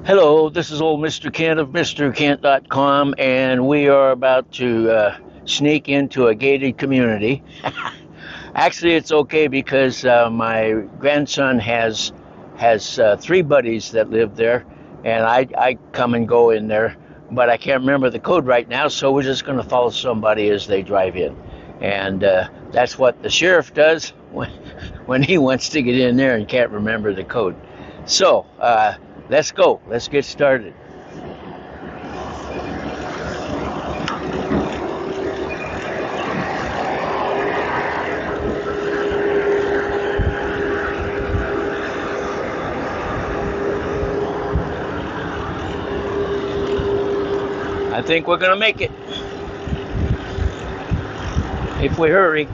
Hello, this is old Mr. Kent of MrKent.com, and we are about to sneak into a gated community. Actually, it's okay because my grandson has three buddies that live there, and I come and go in there, but I can't remember the code right now, so we're just going to follow somebody as they drive in, and that's what the sheriff does when he wants to get in there and can't remember the code. So let's go. Let's get started. I think we're going to make it if we hurry.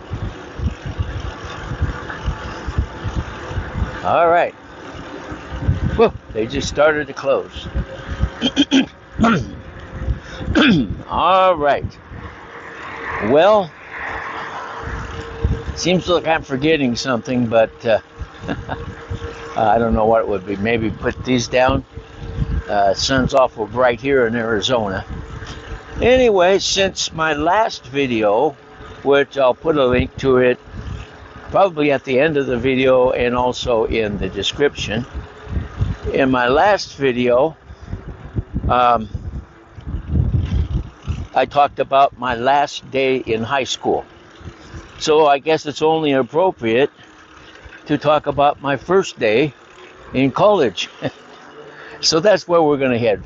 All right. Whew, they just started to close. All right. Well, seems like I'm forgetting something, but I don't know what it would be. Maybe put these down. Sun's awful bright here in Arizona. Anyway, since my last video, which I'll put a link to it probably at the end of the video and also in the description. In my last video, I talked about my last day in high school. So I guess it's only appropriate to talk about my first day in college. So that's where we're going to head.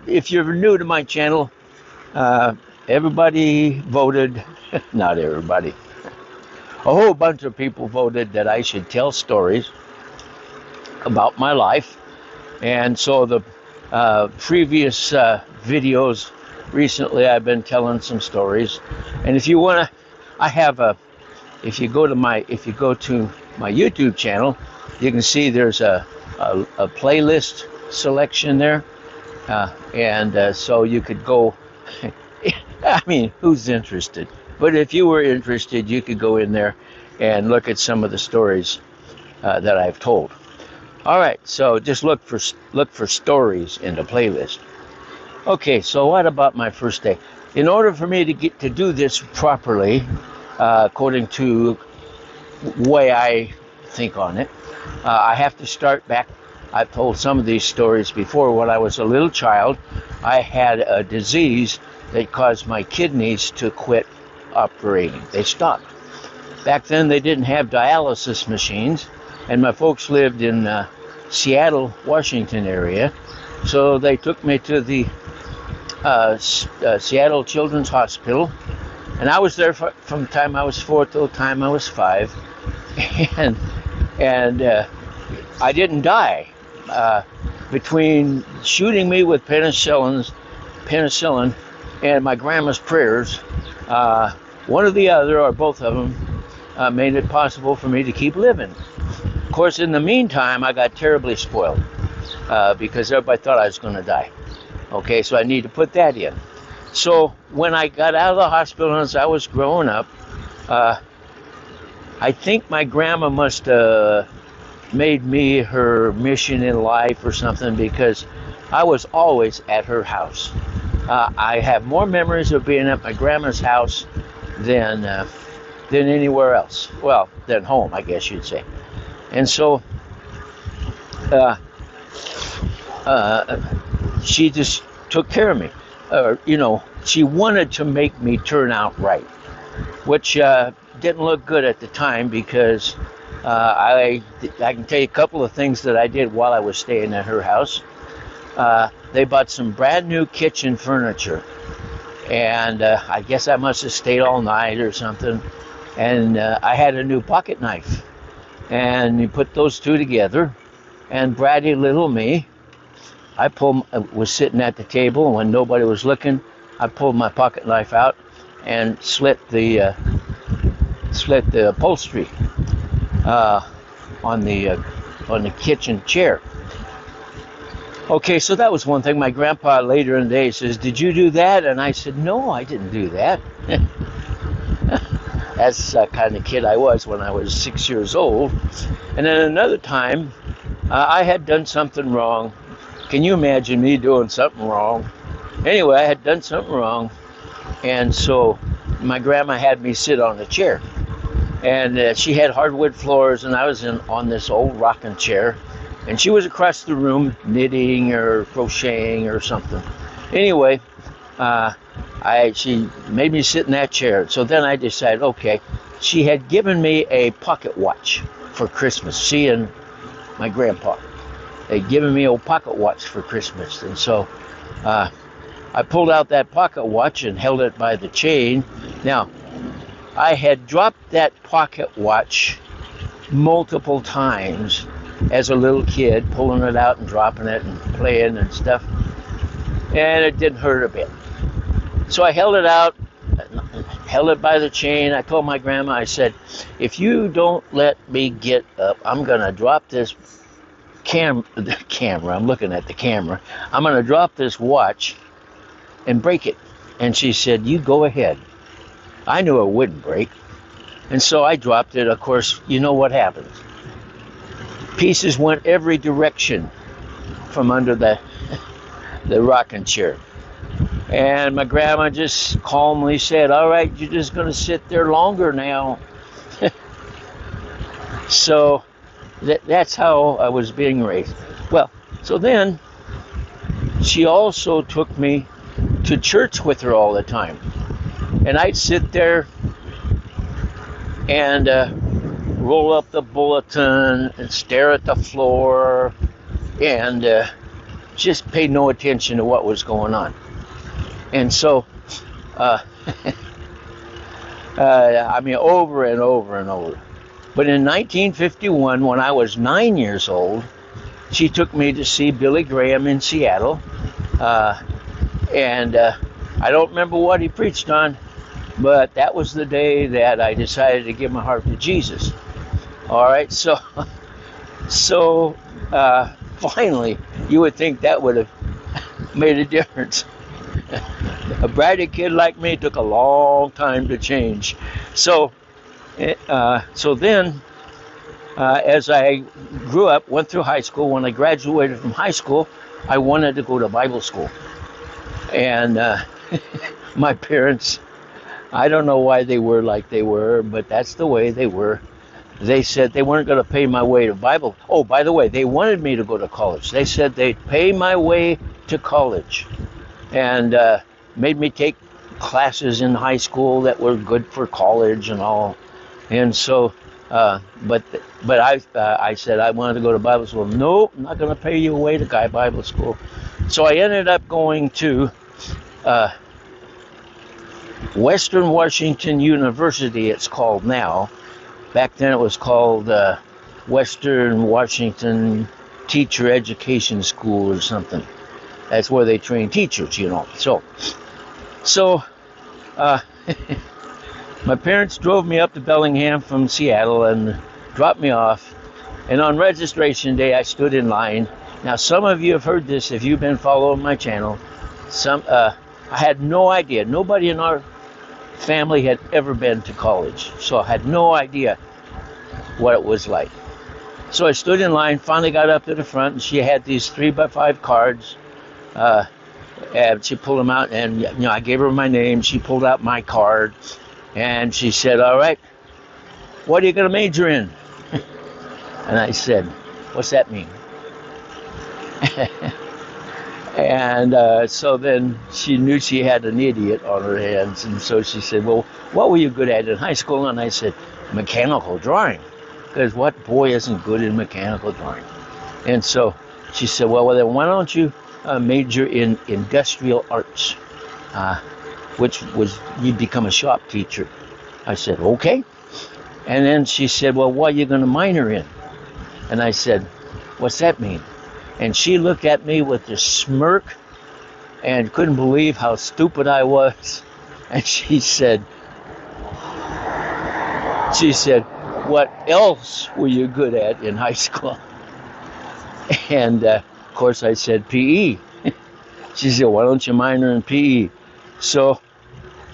If you're new to my channel, everybody voted, not everybody, a whole bunch of people voted that I should tell stories about my life. And so the previous videos recently, I've been telling some stories. And if you want to, I have a, if you go to my YouTube channel, you can see there's a playlist selection there. So you could go, I mean, who's interested? But if you were interested, you could go in there and look at some of the stories that I've told. All right, so just look for stories in the playlist. Okay, so what about my first day? In order for me to get to do this properly, according to the way I think on it, I have to start back. I've told some of these stories before. When I was a little child, I had a disease that caused my kidneys to quit operating. They stopped. Back then, they didn't have dialysis machines, and my folks lived in Seattle, Washington area. So they took me to the Seattle Children's Hospital, and I was there from the time I was 4 till the time I was 5, and I didn't die. Between shooting me with penicillin and my grandma's prayers, one or the other, or both of them, made it possible for me to keep living. Of course, in the meantime, I got terribly spoiled because everybody thought I was going to die. Okay, so I need to put that in. So when I got out of the hospital as I was growing up, I think my grandma must have made me her mission in life or something, because I was always at her house. I have more memories of being at my grandma's house than anywhere else. Well, than home, I guess you'd say. And so she just took care of me. She wanted to make me turn out right, which didn't look good at the time, because I can tell you a couple of things that I did while I was staying at her house. They bought some brand new kitchen furniture, and I guess I must have stayed all night or something, and I had a new pocket knife, and you put those two together, and bratty little me, I was sitting at the table, and when nobody was looking, I pulled my pocket knife out and slit the upholstery on the kitchen chair. Okay, so that was one thing. My grandpa later in the day says, "Did you do that?" And I said, "No, I didn't do that." That's the kind of kid I was when I was 6 years old. And then another time, I had done something wrong. Can you imagine me doing something wrong? Anyway, I had done something wrong, and so my grandma had me sit on a chair. And she had hardwood floors, and I was on this old rocking chair. And she was across the room knitting or crocheting or something. Anyway, she made me sit in that chair. So then I decided, okay, she had given me a pocket watch for Christmas. She and my grandpa, they'd given me a pocket watch for Christmas. And so I pulled out that pocket watch and held it by the chain. Now, I had dropped that pocket watch multiple times as a little kid, pulling it out and dropping it and playing and stuff, and it didn't hurt a bit. So I held it out, held it by the chain. I told my grandma, I said, if you don't let me get up, I'm going to drop this camera, I'm looking at the camera, I'm going to drop this watch and break it. And she said, you go ahead. I knew it wouldn't break. And so I dropped it. Of course, you know what happens. Pieces went every direction from under the rocking chair. And my grandma just calmly said, all right, you're just going to sit there longer now. So that's how I was being raised. Well, so then she also took me to church with her all the time. And I'd sit there and roll up the bulletin and stare at the floor and just pay no attention to what was going on. And so, I mean, over and over and over. But in 1951, when I was 9 years old, she took me to see Billy Graham in Seattle. And I don't remember what he preached on, but that was the day that I decided to give my heart to Jesus. All right, so finally, you would think that would have made a difference. A bratty kid like me took a long time to change. So then, as I grew up, went through high school, when I graduated from high school, I wanted to go to Bible school. And my parents, I don't know why they were like they were, but that's the way they were. They said they weren't going to pay my way to Bible. Oh, by the way, they wanted me to go to college. They said they'd pay my way to college, and made me take classes in high school that were good for college and all. And so, but I said I wanted to go to Bible school. Nope, I'm not going to pay you away to Bible school. So I ended up going to Western Washington University, it's called now. Back then it was called Western Washington Teacher Education School or something. That's where they train teachers, you know. So my parents drove me up to Bellingham from Seattle and dropped me off. And on registration day, I stood in line. Now, some of you have heard this if you've been following my channel. I had no idea. Nobody in our family had ever been to college, so I had no idea what it was like. So I stood in line, finally got up to the front, and she had these 3x5 cards. And she pulled them out, and I gave her my name. She pulled out my card, and she said, all right, what are you going to major in? And I said, what's that mean? And so then she knew she had an idiot on her hands, and so she said, well, what were you good at in high school? And I said, mechanical drawing, because what boy isn't good in mechanical drawing? And so she said, well, then why don't you major in industrial arts, which was, you'd become a shop teacher. I said, okay. And then she said, well, what are you going to minor in? And I said, what's that mean? And she looked at me with this smirk and couldn't believe how stupid I was. And she said, what else were you good at in high school? And of course I said PE. She said, why don't you minor in PE? So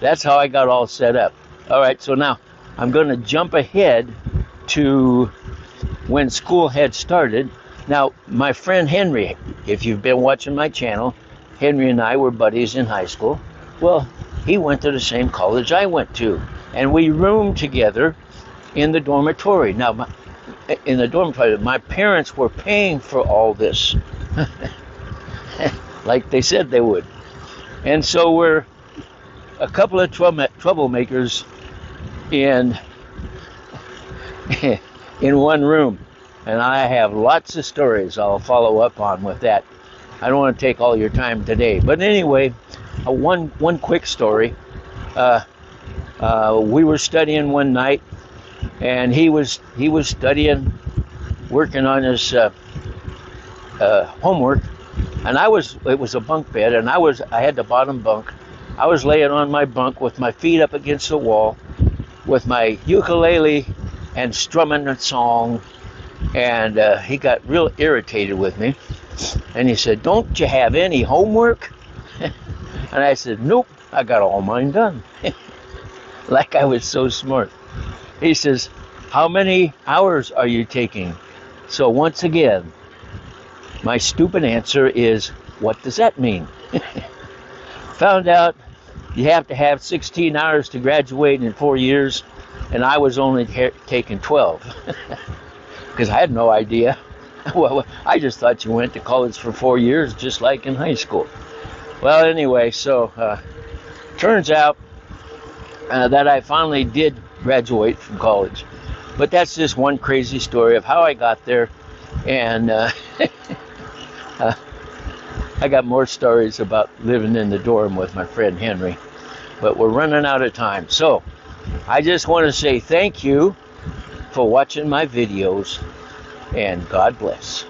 that's how I got all set up. All right, so now I'm going to jump ahead to when school had started. Now, my friend Henry, if you've been watching my channel, Henry and I were buddies in high school. Well, he went to the same college I went to, and we roomed together in the dormitory. Now, in the dormitory, my parents were paying for all this, like they said they would. And so we're a couple of troublemakers in in one room, and I have lots of stories I'll follow up on with that. I don't want to take all your time today, but anyway, one quick story. We were studying one night, and he was studying, working on his homework, and it was a bunk bed, and I had the bottom bunk. I was laying on my bunk with my feet up against the wall, with my ukulele and strumming a song, and he got real irritated with me, and he said, "Don't you have any homework?" And I said, "Nope, I got all mine done." Like I was so smart. He says, "How many hours are you taking?" So once again, my stupid answer is, what does that mean? Found out you have to have 16 hours to graduate in 4 years, and I was only taking 12 because I had no idea. Well, I just thought you went to college for 4 years, just like in high school. Well, anyway, so turns out that I finally did graduate from college. But that's just one crazy story of how I got there, and I got more stories about living in the dorm with my friend Henry, but we're running out of time. So I just want to say thank you for watching my videos, and God bless.